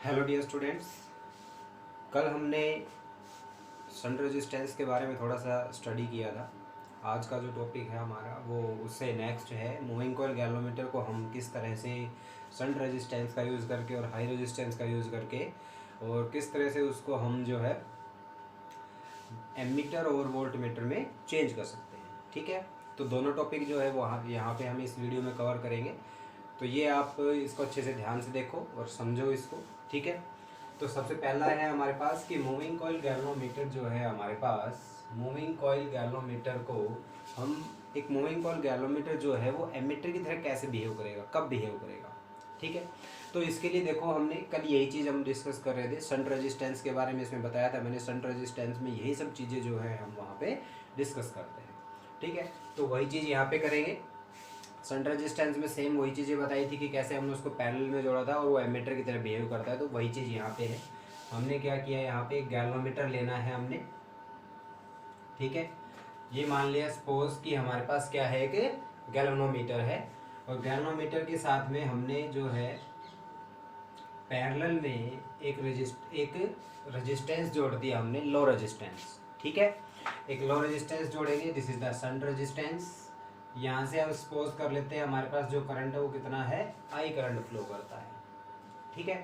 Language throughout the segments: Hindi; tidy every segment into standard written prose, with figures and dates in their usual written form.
Hello dear students. कल हमने सन रेजिस्टेंस के बारे में थोड़ा सा स्टडी किया था। आज का जो टॉपिक है हमारा वो उससे नेक्स्ट है। मूविंग कॉइल गैल्वेनोमीटर को हम किस तरह से सन रेजिस्टेंस का यूज़ करके और हाई रेजिस्टेंस का यूज़ करके और किस तरह से उसको हम जो है एमीटर और वोल्ट मीटर में चेंज कर सकते हैं। ठीक है, तो दोनों टॉपिक जो है वो यहाँ पे हम इस वीडियो में कवर करेंगे। तो ये आप इसको अच्छे से ध्यान से देखो और समझो इसको। ठीक है, तो सबसे पहला है हमारे पास कि मूविंग कॉइल गैल्वेनोमीटर जो है हमारे पास, मूविंग कॉइल गैल्वेनोमीटर को हम एक मूविंग कॉइल गैल्वेनोमीटर जो है वो एमीटर की तरह कैसे बिहेव करेगा, कब बिहेव करेगा। ठीक है, तो इसके लिए देखो हमने कल यही चीज़ हम डिस्कस कर रहे थे, शंट रेजिस्टेंस के बारे में इसमें बताया था मैंने। शंट रेजिस्टेंस में यही सब चीज़ें जो है हम वहाँ पे डिस्कस करते हैं। ठीक है, तो वही चीज़ यहाँ पे करेंगे। शंट रेजिस्टेंस में सेम वही चीज़ें बताई थी कि कैसे हमने उसको पैरेलल में जोड़ा था और वो एमीटर की तरह बिहेव करता है, तो वही चीज़ यहाँ पे है। हमने क्या किया, यहाँ पे एक गैल्वेनोमीटर लेना है हमने। ठीक है, ये मान लिया सपोज कि हमारे पास क्या है, एक गैल्वेनोमीटर है और गैल्वेनोमीटर के साथ में हमने जो है पैरेलल में एक रेजिस्टेंस जोड़ दिया हमने, लो रेजिस्टेंस। ठीक है, एक लो रेजिस्टेंस जोड़ेंगे, this is the shunt resistance. यहाँ से हम सपोज कर लेते हैं हमारे पास जो करंट है वो कितना है, आई करंट फ्लो करता है। ठीक है,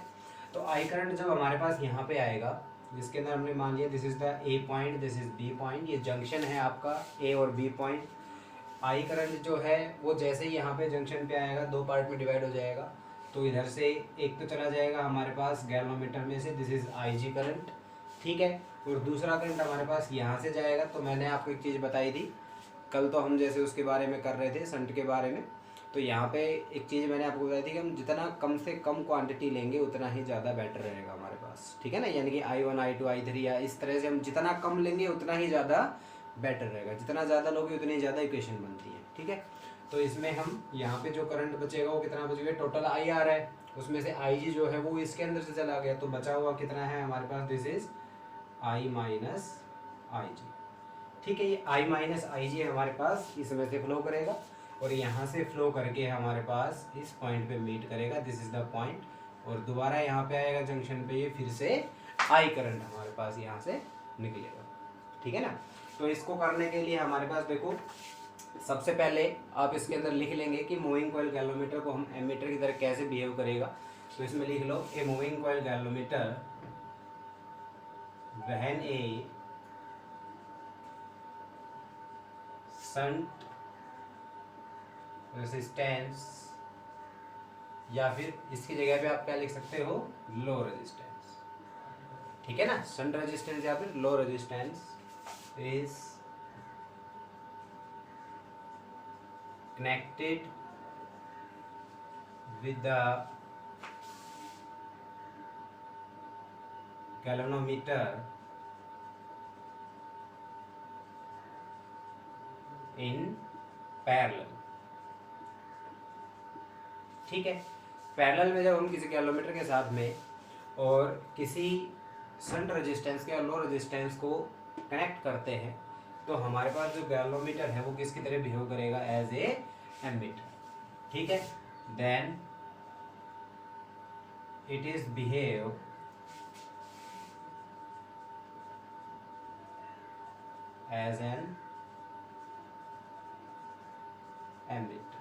तो आई करंट जब हमारे पास यहाँ पे आएगा, जिसके अंदर हमने मान लिया this is the A point, this is B point, ये जंक्शन है आपका ए और बी पॉइंट। आई करंट जो है वो जैसे ही यहाँ पे जंक्शन पे आएगा दो पार्ट में डिवाइड हो जाएगा। तो इधर से एक तो चला जाएगा हमारे पास गैल्वेनोमीटर में से, this is I G current. ठीक है, और दूसरा करंट हमारे पास यहाँ से जाएगा। तो मैंने आपको एक चीज़ बताई थी कल, तो हम जैसे उसके बारे में कर रहे थे शंट के बारे में। तो यहाँ पे एक चीज़ मैंने आपको बताई थी कि हम जितना कम से कम क्वांटिटी लेंगे उतना ही ज़्यादा बेटर रहेगा हमारे पास। ठीक है ना, यानी कि I1 I2 I3 या इस तरह से हम जितना कम लेंगे उतना ही ज़्यादा बेटर रहेगा। जितना ज़्यादा लोगे उतनी ज़्यादा इक्वेशन बनती है। ठीक है, तो इसमें हम यहाँ पे जो करंट बचेगा वो कितना बचेगा, टोटल आई आ रहा है, उसमें से आई जी जो है वो इसके अंदर से चला गया, तो बचा हुआ कितना है हमारे पास, this is I minus I जी। ठीक है, ये आई माइनस आई जी हमारे पास इसमें से फ्लो करेगा और यहाँ से फ्लो करके हमारे पास इस पॉइंट पे मीट करेगा, दिस इज द पॉइंट, और दोबारा यहाँ पे आएगा जंक्शन पे, ये फिर से आई करंट हमारे पास यहाँ से निकलेगा। ठीक है ना, तो इसको करने के लिए हमारे पास देखो, सबसे पहले आप इसके अंदर लिख लेंगे कि मूविंग कॉइल गैल्वेनोमीटर को हम एमीटर की तरह कैसे बिहेव करेगा। तो इसमें लिख लो, a moving coil galvanometer when a shunt resistance, या फिर इसकी जगह पे आप क्या लिख सकते हो, लो रेजिस्टेंस। ठीक है ना, शंट रेजिस्टेंस या फिर low resistance is connected with the galvanometer in parallel। ठीक है, पैरेलल में जब हम किसी गैल्वेनोमीटर के साथ में और किसी शंट रेजिस्टेंस के और लो रेजिस्टेंस को कनेक्ट करते हैं तो हमारे पास जो गैल्वेनोमीटर है वो किसकी तरह बिहेव करेगा, एज ए एमीटर। ठीक है, then it is behave as an ammeter.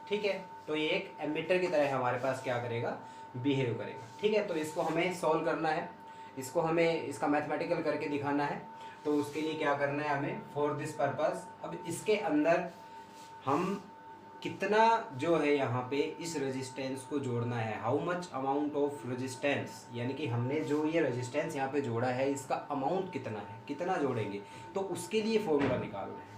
ठीक है, तो ये एक एमीटर की तरह हमारे पास क्या करेगा, बिहेव करेगा। ठीक है, तो इसको हमें सॉल्व करना है, इसको हमें इसका मैथमेटिकल करके दिखाना है। तो उसके लिए क्या करना है हमें, फॉर दिस पर्पस, अब इसके अंदर हम कितना जो है यहाँ पे इस रेजिस्टेंस को जोड़ना है, how much amount of resistance, यानी कि हमने जो ये रेजिस्टेंस यहाँ पे जोड़ा है इसका अमाउंट कितना है, कितना जोड़ेंगे, तो उसके लिए फॉर्मूला निकालना है।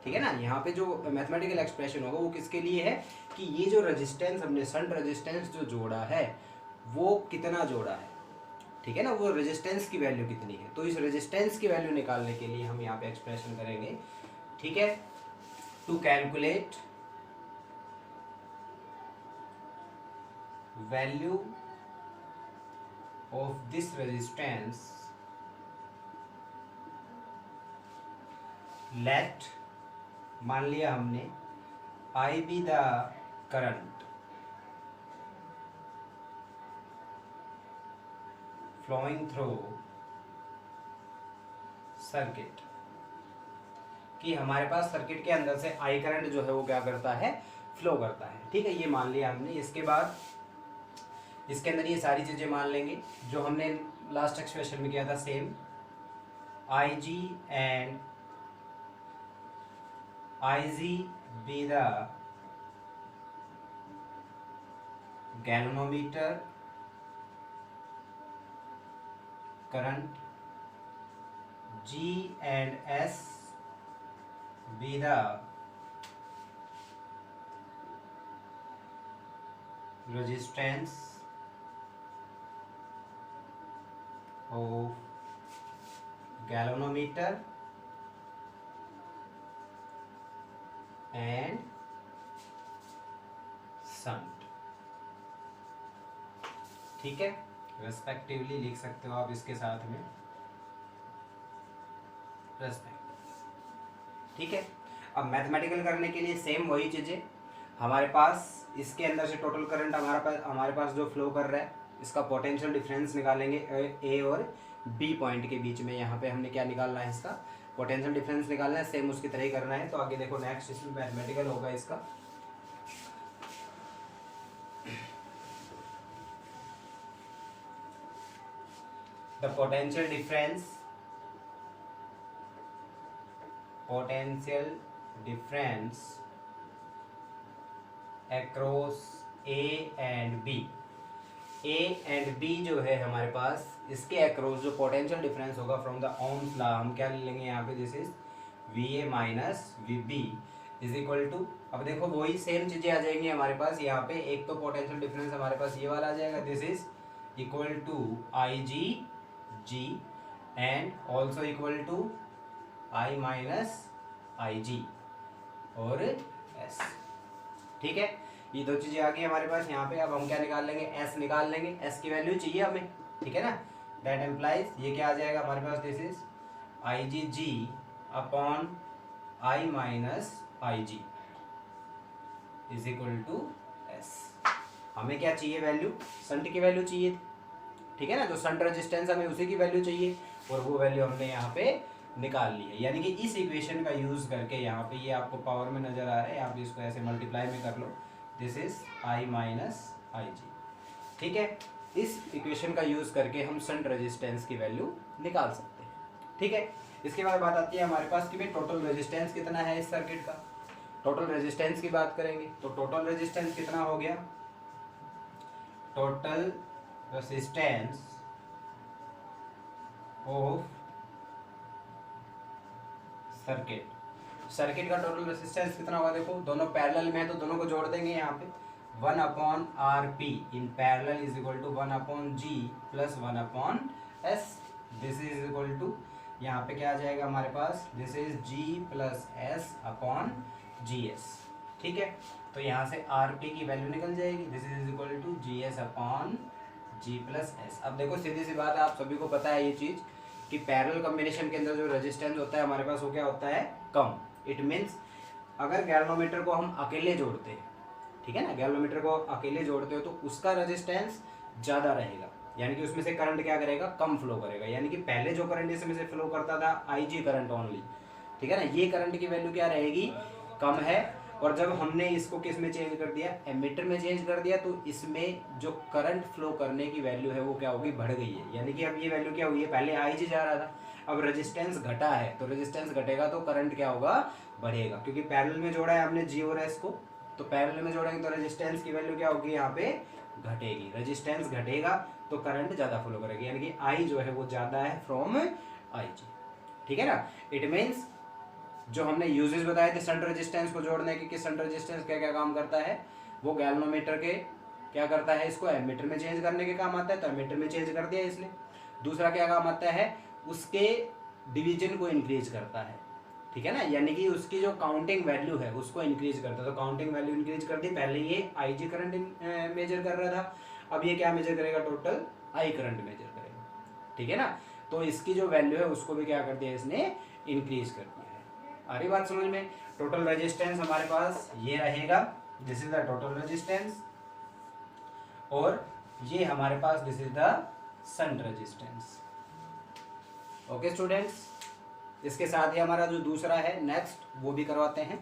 ठीक है ना, यहाँ पे जो मैथमेटिकल एक्सप्रेशन होगा वो किसके लिए है कि ये जो रेजिस्टेंस हमने शंट रेजिस्टेंस जो जोड़ा है वो कितना जोड़ा है। ठीक है ना, वो रेजिस्टेंस की वैल्यू कितनी है, तो इस रेजिस्टेंस की वैल्यू निकालने के लिए हम यहाँ पे एक्सप्रेशन करेंगे। ठीक है, to calculate value of this resistance, let, मान लिया हमने I be the current flowing through circuit, कि हमारे पास सर्किट के अंदर से आई करंट जो है वो क्या करता है, फ्लो करता है। ठीक है, ये मान लिया हमने। इसके बाद इसके अंदर ये सारी चीजें मान लेंगे जो हमने लास्ट एक्सप्रेशन में किया था, same I G and I G B the galvanometer current, G and S be the resistance of galvanometer and shunt। ठीक है, रेस्पेक्टिवली लिख सकते हो आप इसके साथ में रेस्पेक्ट। ठीक है, अब मैथमेटिकल करने के लिए सेम वही चीज़ें हमारे पास, इसके अंदर से टोटल करंट हमारे पास जो फ्लो कर रहा है, इसका पोटेंशियल डिफरेंस निकालेंगे ए और बी पॉइंट के बीच में। यहाँ पे हमने क्या निकालना है, इसका पोटेंशियल डिफरेंस निकालना है, सेम उसकी तरह ही करना है। तो आगे देखो नेक्स्ट इसमें मैथमेटिकल होगा इसका। The potential difference across A and B. A and B जो है हमारे पास, इसके अक्रॉस जो पोटेंशियल डिफरेंस होगा फ्रॉम द ओम्स लॉ, हम क्या ले लेंगे यहाँ पे, this is V A minus V B is equal to, अब देखो वही सेम चीजें आ जाएंगी हमारे पास यहाँ पे। एक तो पोटेंशियल डिफरेंस हमारे पास ये वाला आ जाएगा, this is equal to I G G and also equal to I minus I G और एस। ठीक है, ये दो चीजें आ गई हमारे पास यहाँ पे। अब हम क्या निकाल लेंगे, एस निकाल लेंगे, एस की वैल्यू चाहिए हमें। ठीक है ना, दैट एम्प्लाइज ये क्या आ जाएगा हमारे पास, this is I G G upon I minus I G is equal to S. हमें क्या चाहिए वैल्यू, शंट की वैल्यू चाहिए थी। ठीक है ना, जो शंट रेजिस्टेंस हमें उसी की वैल्यू चाहिए और वो वैल्यू हमने यहाँ पे निकाल ली है। यानी कि इस इक्वेशन का यूज करके यहाँ पे ये आपको पावर में नजर आ रहा है, आप इसको ऐसे मल्टीप्लाई में कर लो, this is I minus I जी। ठीक है, इस इक्वेशन का यूज करके हम शंट रेजिस्टेंस की वैल्यू निकाल सकते हैं। ठीक है, इसके बाद बात आती है हमारे पास कि भाई टोटल रेजिस्टेंस कितना है इस सर्किट का। टोटल रेजिस्टेंस की बात करेंगे तो टोटल रेजिस्टेंस कितना हो गया, टोटल रेजिस्टेंस ऑफ सर्किट का टोटल रेजिस्टेंस कितना होगा, देखो दोनों पैरेलल में है तो दोनों को जोड़ देंगे यहाँ पे, 1 upon R P in parallel is equal to 1 upon G plus 1 upon S. This is equal to, यहाँ पे क्या आ जाएगा हमारे पास, this is G plus S upon G S. ठीक है, तो यहाँ से आर पी की वैल्यू निकल जाएगी, this is equal to G S upon G plus S. अब देखो सीधी सी बात है, आप सभी को पता है ये चीज़ कि पैरेलल कॉम्बिनेशन के अंदर जो रेजिस्टेंस होता है हमारे पास वो क्या होता है, कम। इट मीन्स अगर गैल्वेनोमीटर को हम अकेले जोड़ते हैं, ठीक है ना, गैल्वेनोमीटर को अकेले जोड़ते हो तो उसका रेजिस्टेंस ज़्यादा रहेगा, यानी कि उसमें से करंट क्या करेगा, कम फ्लो करेगा। यानी कि पहले जो करंट इसमें से फ्लो करता था आई जी करंट ओनली, ठीक है ना, ये करंट की वैल्यू क्या रहेगी, कम है। और जब हमने इसको किस में चेंज कर दिया, एमीटर में चेंज कर दिया, तो इसमें जो करंट फ्लो करने की वैल्यू है वो क्या होगी, बढ़ गई है। यानी कि अब ये वैल्यू क्या हुई है, पहले आई जी जा रहा था, अब रेजिस्टेंस घटा है, तो रेजिस्टेंस घटेगा तो करंट क्या होगा, बढ़ेगा, क्योंकि पैरेलल में जोड़ा है हमने जी और एस को, तो पैरेलल में जोड़ेंगे तो रेजिस्टेंस की वैल्यू क्या होगी, यहाँ पे घटेगी। रेजिस्टेंस घटेगा तो करंट ज़्यादा फ्लो करेगी, यानी कि आई जो है वो ज़्यादा है फ्रॉम आई जी। ठीक है ना, इट मीन्स जो हमने यूजेस बताए थे शंट रेजिस्टेंस को जोड़ने के, कि शंट रेजिस्टेंस क्या क्या काम करता है, वो गैल्वेनोमीटर के क्या करता है, इसको एमीटर में चेंज करने के काम आता है, तो एमीटर में चेंज कर दिया इसने। दूसरा क्या काम आता है, उसके डिवीजन को इंक्रीज करता है, ठीक है ना, यानी कि उसकी जो काउंटिंग वैल्यू है उसको इंक्रीज करता है। तो काउंटिंग वैल्यू इंक्रीज कर दी, पहले ये आई जी करंट मेजर कर रहा था, अब ये क्या मेजर करेगा, टोटल आई करंट मेजर करेगा। ठीक है ना, तो इसकी जो वैल्यू है उसको भी क्या कर दिया इसने, इंक्रीज कर दिया है। आ रही बात समझ में। टोटल रेजिस्टेंस हमारे पास ये रहेगा, this is the total resistance, और ये हमारे पास this is the shunt resistance. Okay students, इसके साथ ही हमारा जो दूसरा है नेक्स्ट वो भी करवाते हैं।